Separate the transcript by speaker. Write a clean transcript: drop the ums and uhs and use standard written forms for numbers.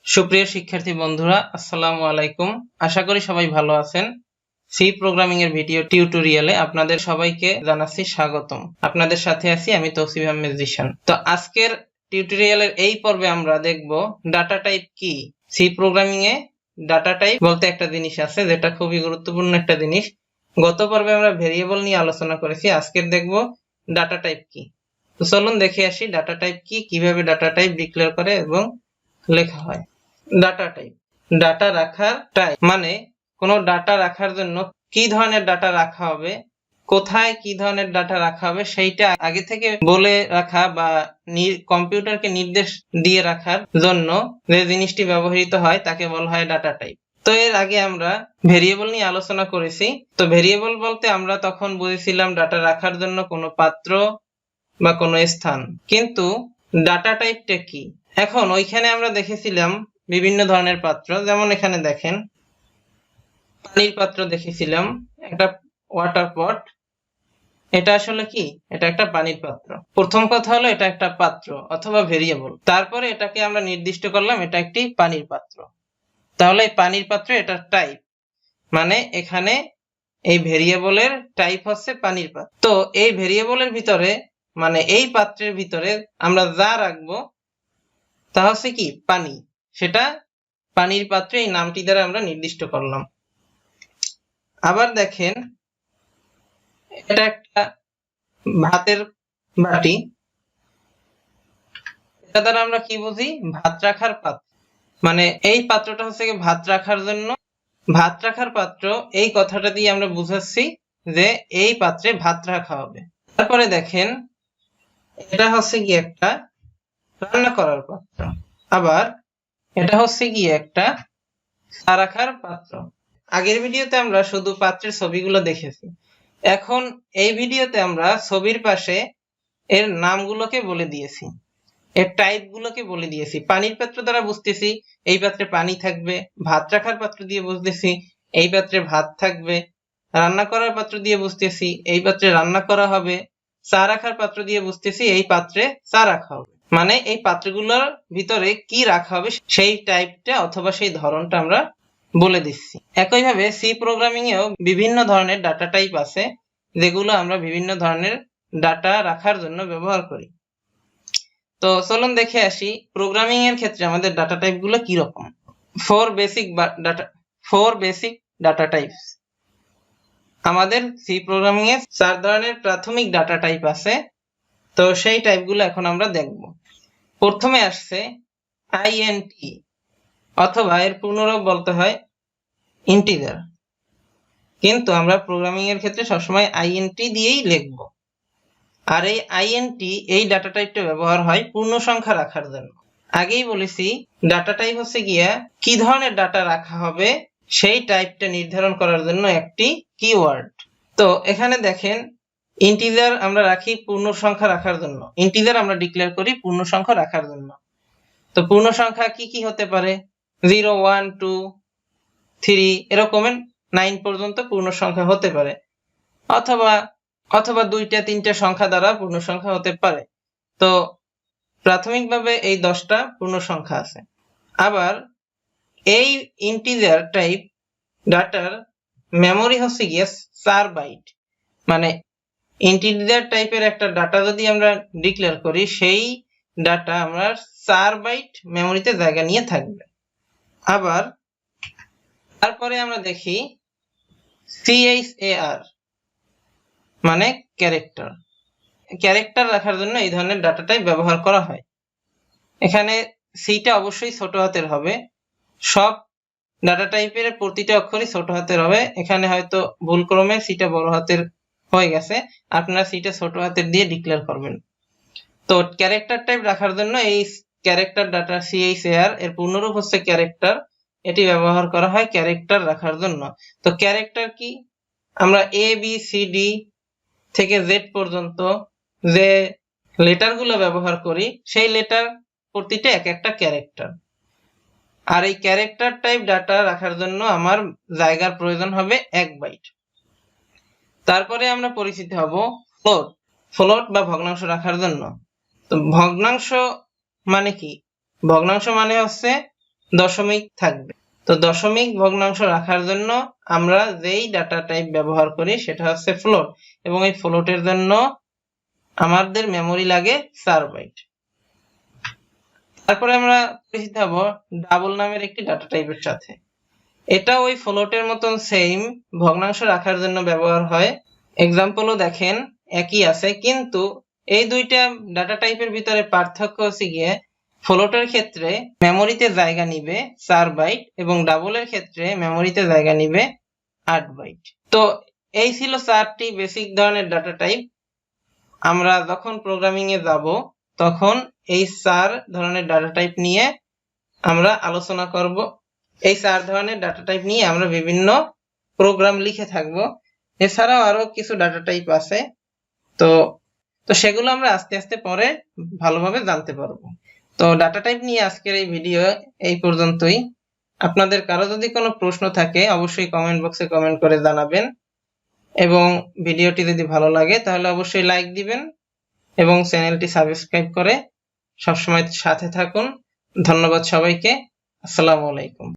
Speaker 1: সুপ্রিয় শিক্ষার্থী বন্ধুরা, আসসালামু আলাইকুম। আশা করি সবাই ভালো আছেন। সি প্রোগ্রামিং এর ভিডিও টিউটোরিয়ালে আপনাদের সবাইকে জানাচ্ছি স্বাগতম। আপনাদের সাথে আছি আমি তৌসিফ আহমেদ জিশান। তো আজকের টিউটোরিয়ালের এই পর্বে আমরা দেখব ডাটা টাইপ কি। সি প্রোগ্রামিং এ ডাটা টাইপ বলতে একটা জিনিস আছে যেটা খুবই গুরুত্বপূর্ণ একটা জিনিস। গত পর্বে আমরা ভেরিয়েবল নিয়ে আলোচনা করেছি, আজকের দেখব ডাটা টাইপ কি। তো চলুন দেখে আসি ডাটা টাইপ কি, কিভাবে ডাটা টাইপ ডিক্লেয়ার করে এবং লেখা হয়। ডাটা টাইপ, ডাটা রাখার টাইপ মানে কোনো ডাটা রাখার জন্য কি ধরনের ডাটা রাখা হবে, কোথায় কি ধরনের ডাটা রাখা হবে সেইটা আগে থেকে বলে রাখা বা কম্পিউটারকে নির্দেশ দিয়ে রাখার জন্য যে জিনিসটি ব্যবহৃত হয় তাকে বলা হয় ডাটা টাইপ। তো এর আগে আমরা ভেরিয়েবল নিয়ে আলোচনা করেছি। তো ভেরিয়েবল বলতে আমরা তখন বুঝেছিলাম ডাটা রাখার জন্য কোনো পাত্র বা কোনো স্থান, কিন্তু ডাটা টাইপটা কি। এখন ওইখানে আমরা দেখেছিলাম বিভিন্ন ধরনের পাত্র, যেমন এখানে দেখেন পানির পাত্র দেখেছিলাম, একটা ওয়াটার পট। এটা আসলে কি? এটা একটা পানির পাত্র। প্রথম কথা হলো এটা একটা পাত্র অথবা ভেরিয়েবল, তারপরে এটাকে আমরা নির্দিষ্ট করলাম এটা একটি পানির পাত্র। তাহলে এই পানির পাত্র এটা টাইপ, মানে এখানে এই ভেরিয়েবলের টাইপ হচ্ছে পানির পাত্র। তো এই ভেরিয়েবলের ভিতরে মানে এই পাত্রের ভিতরে আমরা যা রাখবো তা হচ্ছে কি? পানি। সেটা পানির পাত্রে এই নামটি দ্বারা আমরা নির্দিষ্ট করলাম। আবার দেখেন এটা একটা ভাতের বাটি, এটা দ্বারা আমরা কি বুঝি? ভাত রাখার পাত্র। মানে এই পাত্রটা হচ্ছে ভাত রাখার জন্য, ভাত রাখার পাত্র এই কথাটা দিয়ে আমরা বুঝাচ্ছি যে এই পাত্রে ভাত রাখা হবে। তারপরে দেখেন এটা হচ্ছে কি একটা রান্না করার পাত্র, আবার এটা হচ্ছে কি একটা চা রাখার পাত্র। আগের ভিডিওতে আমরা শুধু পাত্রের ছবিগুলো দেখেছি, এখন এই ভিডিওতে আমরা ছবির পাশে এর নামগুলোকে বলে দিয়েছি, এর টাইপ গুলোকে বলে দিয়েছি। পানির পাত্র দ্বারা বুঝতেছি এই পাত্রে পানি থাকবে, ভাত রাখার পাত্র দিয়ে বুঝতেছি এই পাত্রে ভাত থাকবে, রান্না করার পাত্র দিয়ে বুঝতেছি এই পাত্রে রান্না করা হবে, চা রাখার পাত্র দিয়ে বুঝতেছি এই পাত্রে চা রাখা হবে। মানে এই পাত্রগুলোর ভিতরে কি রাখা হবে সেই টাইপটা অথবা সেই ধরনটা আমরা বলে দিচ্ছি। একইভাবে সি প্রোগ্রামিং এও বিভিন্ন ধরনের ডাটা টাইপ আছে যেগুলো আমরা বিভিন্ন ধরনের ডাটা রাখার জন্য ব্যবহার করি। তো চলুন দেখে আসি প্রোগ্রামিং এর ক্ষেত্রে আমাদের ডাটা টাইপ গুলো কি রকম। Four basic data types. আমাদের সি প্রোগ্রামিং এ 4 ধরনের প্রাথমিক ডাটা টাইপ আছে। তো সেই টাইপগুলো এখন আমরা দেখব। প্রথমে আসছে আইএনটি, অথবা এর পূর্ণরূপ বলতে হয় ইন্টিজার, কিন্তু আমরা প্রোগ্রামিং এর ক্ষেত্রে সবসময় আইএনটি দিয়েই লিখব। আর এই আইএনটি এই ডাটা টাইপটা ব্যবহার হয় পূর্ণ সংখ্যা রাখার জন্য। আগেই বলেছি ডাটা টাইপ হচ্ছে গিয়া কি ধরনের ডাটা রাখা হবে সেই টাইপটা নির্ধারণ করার জন্য একটি কিওয়ার্ড। তো এখানে দেখেন ইন্টিজার আমরা রাখি পূর্ণ সংখ্যা রাখার জন্য, ইন্টিজার আমরা ডিক্লেয়ার করি পূর্ণ সংখ্যা রাখার জন্য। তো পূর্ণ সংখ্যা কি কি হতে পারে? 0 1 2 3 এরকমের 9 পর্যন্ত পূর্ণ সংখ্যা হতে পারে, অথবা 2টা 3টা সংখ্যা দ্বারা পূর্ণ সংখ্যা হতে পারে। তো প্রাথমিকভাবে এই 10টা পূর্ণ সংখ্যা আছে। আবার এই ইন্টিজার টাইপ ডাটার মেমরি হচ্ছে গিয়ে 4 বাইট। মানে ইন্টিজার টাইপের একটা ডাটা যদি আমরা ডিক্লেয়ার করি সেই ডাটা আমরা 4 বাইট মেমরিতে জায়গা নিয়ে থাকবে। আবার তারপরে আমরা দেখি CHAR মানে ক্যারেক্টার রাখার জন্য এই ধরনের ডাটা টাইপ ব্যবহার করা হয়। এখানে সিটা অবশ্যই ছোট হাতের হবে, সব ডাটা টাইপের প্রতিটা অক্ষরই ছোট হাতের হবে। এখানে হয়তো ভুলক্রমে সিটা বড় হাতের হয়ে গেছে, আপনারা সিটা ছোট হাতের দিয়ে ডিক্লেয়ার করবেন। তো ক্যারেক্টার টাইপ রাখার জন্য এই ক্যারেক্টার ডাটা CHAR এর পূর্ণরূপ হচ্ছে ক্যারেক্টার, এটি ব্যবহার করা হয় ক্যারেক্টার রাখার জন্য। তো ক্যারেক্টার কি? আমরা ABCD থেকে Z পর্যন্ত যে লেটারগুলো ব্যবহার করি সেই লেটার প্রতিটা এক একটা ক্যারেক্টার। আর এই ক্যারেক্টার টাইপ ডাটা রাখার জন্য আমার জায়গার প্রয়োজন হবে 1 বাইট। তারপরে আমরা পরিচিত হব ফ্লোট বা ভগ্নাংশ রাখার জন্য। তো ভগ্নাংশ মানে কি? ভগ্নাংশ মানে হচ্ছে দশমিক থাকবে। তো দশমিক ভগ্নাংশ রাখার জন্য আমরা যেই ডাটা টাইপ ব্যবহার করি সেটা হচ্ছে ফ্লোট, এবং এই ফ্লোটের জন্য আমাদের মেমরি লাগে 4 বাইট। তারপরে আমরা পরিচিত হব ডাবল নামের একটি ডাটা টাইপের সাথে। এটা ওই ফ্লোটের মতন সেম, ভগ্নাংশ রাখার জন্য ব্যবহার হয়। এক্সাম্পলও দেখেন একই আছে, কিন্তু এই দুইটা ডাটা টাইপের ভিতরে পার্থক্য হচ্ছে গিয়ে ফ্লোটের ক্ষেত্রে মেমরিতে জায়গা নিবে 4 বাইট এবং ডাবলের ক্ষেত্রে মেমরিতে জায়গা নিবে 8 বাইট। তো এই ছিল 4টি বেসিক ধরনের ডাটা টাইপ। আমরা যখন প্রোগ্রামিং এ যাব তখন এই 4 ধরনের ডাটা টাইপ নিয়ে আমরা আলোচনা করব। এই 4 ধরনের ডাটা টাইপ নিয়ে আমরা বিভিন্ন প্রোগ্রাম লিখে থাকব। এছাড়াও আরো কিছু ডাটা টাইপ আছে, তো সেগুলো আমরা আস্তে আস্তে পরে ভালোভাবে জানতে পারবো। তো ডাটা টাইপ নিয়ে আজকের এই ভিডিও এই পর্যন্তই। আপনাদের কারো যদি কোনো প্রশ্ন থাকে অবশ্যই কমেন্ট বক্সে কমেন্ট করে জানাবেন, এবং ভিডিওটি যদি ভালো লাগে তাহলে অবশ্যই লাইক দিবেন এবং চ্যানেলটি সাবস্ক্রাইব করে সবসময় সাথে থাকুন। ধন্যবাদ সবাইকে। আসসালামু আলাইকুম।